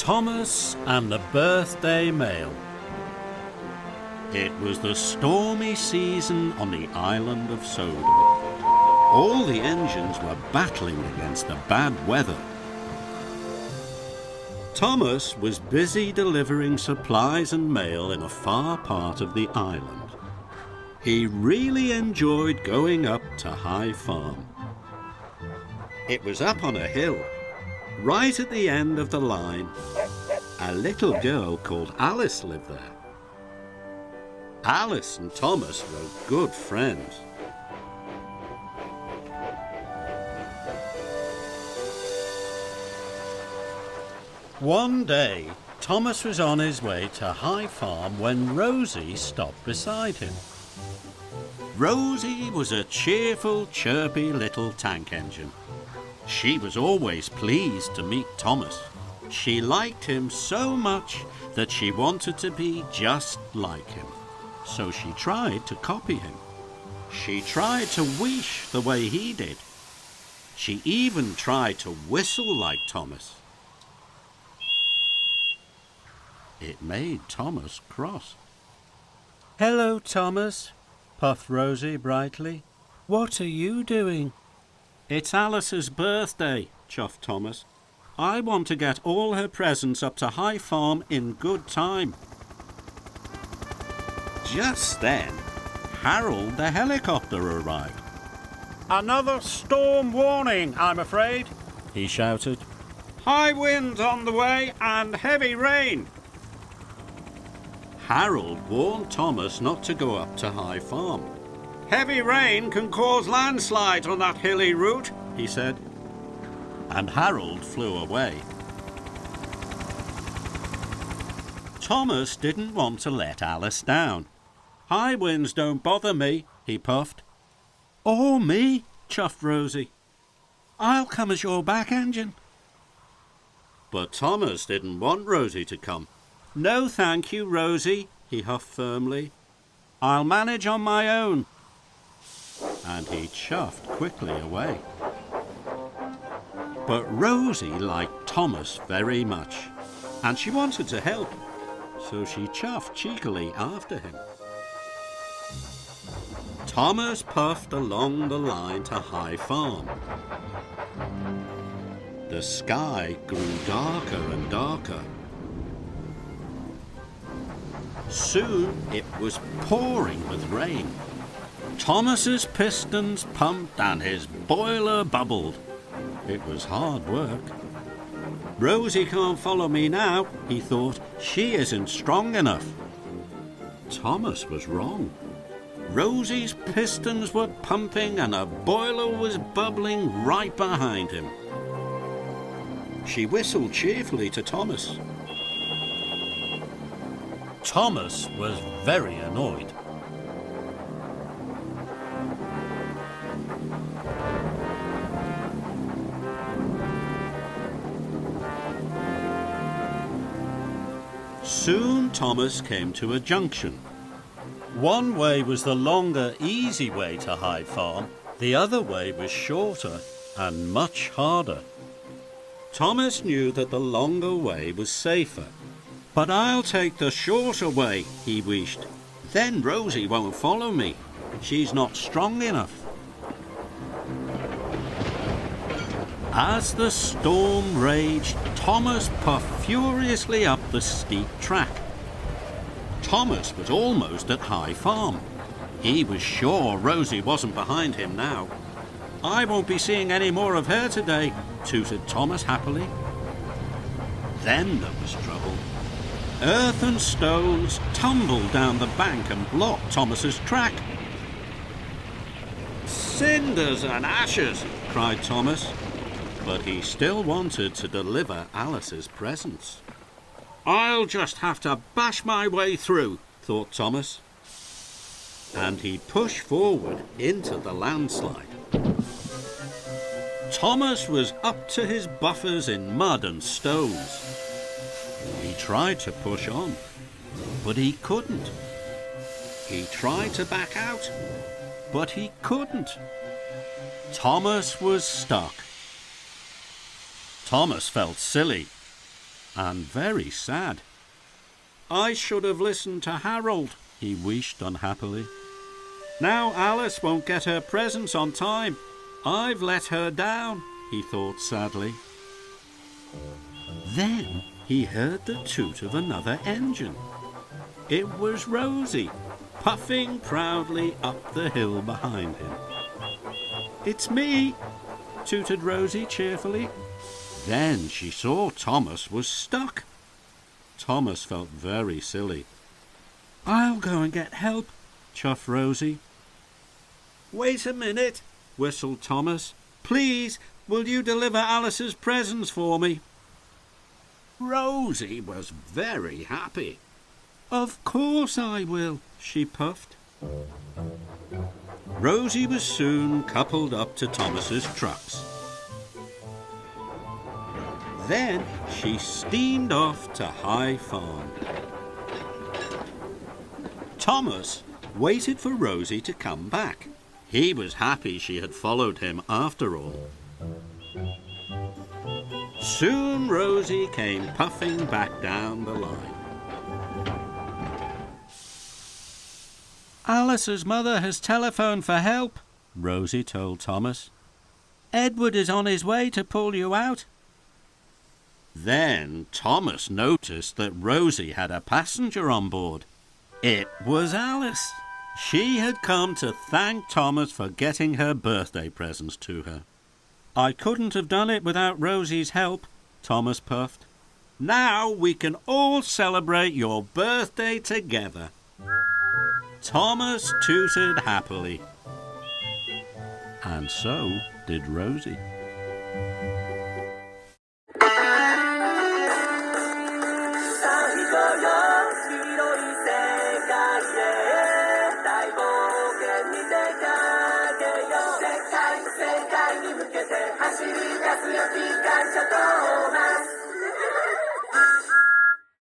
Thomas and the birthday mail. It was the stormy season on the island of Sodor. All the engines were battling against the bad weather. Thomas was busy delivering supplies and mail in a far part of the island. He really enjoyed going up to High Farm. It was up on a hill. Right at the end of the line, a little girl called Alice lived there. Alice and Thomas were good friends. One day, Thomas was on his way to High Farm when Rosie stopped beside him. Rosie was a cheerful, chirpy little tank engine. She was always pleased to meet Thomas. She liked him so much that she wanted to be just like him. So she tried to copy him. She tried to wish the way he did. She even tried to whistle like Thomas. It made Thomas cross. "Hello, Thomas," puffed Rosie brightly. "What are you doing?" "It's Alice's birthday," chuffed Thomas. "I want to get all her presents up to High Farm in good time." Just then, Harold the helicopter arrived. "Another storm warning, I'm afraid," he shouted. "High winds on the way and heavy rain." Harold warned Thomas not to go up to High Farm. "Heavy rain can cause landslides on that hilly route," he said. And Harold flew away. Thomas didn't want to let Alice down. "High winds don't bother me," he puffed. "Or me," chuffed Rosie. "I'll come as your back engine." But Thomas didn't want Rosie to come. "No, thank you, Rosie," he huffed firmly. "I'll manage on my own." And he chuffed quickly away. But Rosie liked Thomas very much, and she wanted to help, so she chuffed cheekily after him. Thomas puffed along the line to High Farm. The sky grew darker and darker. Soon it was pouring with rain. Thomas's pistons pumped and his boiler bubbled. It was hard work. "Rosie can't follow me now," he thought. "She isn't strong enough." Thomas was wrong. Rosie's pistons were pumping and a boiler was bubbling right behind him. She whistled cheerfully to Thomas. Thomas was very annoyed. Soon Thomas came to a junction. One way was the longer, easy way to High Farm. The other way was shorter and much harder. Thomas knew that the longer way was safer. "But I'll take the shorter way," he wished. "Then Rosie won't follow me. She's not strong enough." As the storm raged, Thomas puffed furiously up the steep track. Thomas was almost at High Farm. He was sure Rosie wasn't behind him now. "I won't be seeing any more of her today," tooted Thomas happily. Then there was trouble. Earth and stones tumbled down the bank and blocked Thomas's track. "Cinders and ashes!" cried Thomas. But he still wanted to deliver Alice's presents. "I'll just have to bash my way through," thought Thomas. And he pushed forward into the landslide. Thomas was up to his buffers in mud and stones. He tried to push on, but he couldn't. He tried to back out, but he couldn't. Thomas was stuck. Thomas felt silly. and very sad. I should have listened to Harold, he wished unhappily. Now Alice won't get her presents on time. I've let her down, he thought sadly. Then he heard the toot of another engine. It was Rosie, puffing proudly up the hill behind him. "It's me," tooted Rosie cheerfully. Then she saw Thomas was stuck. Thomas felt very silly. "I'll go and get help," chuffed Rosie. "Wait a minute," whistled Thomas. "Please, will you deliver Alice's presents for me?" Rosie was very happy. "Of course I will," she puffed. Rosie was soon coupled up to Thomas's trucks. Then she steamed off to High Farm. Thomas waited for Rosie to come back. He was happy she had followed him after all. Soon Rosie came puffing back down the line. "Alice's mother has telephoned for help," Rosie told Thomas. "Edward is on his way to pull you out." Then Thomas noticed that Rosie had a passenger on board. It was Alice. She had come to thank Thomas for getting her birthday presents to her. "I couldn't have done it without Rosie's help," Thomas puffed. "Now we can all celebrate your birthday together." Thomas tooted happily. And so did Rosie.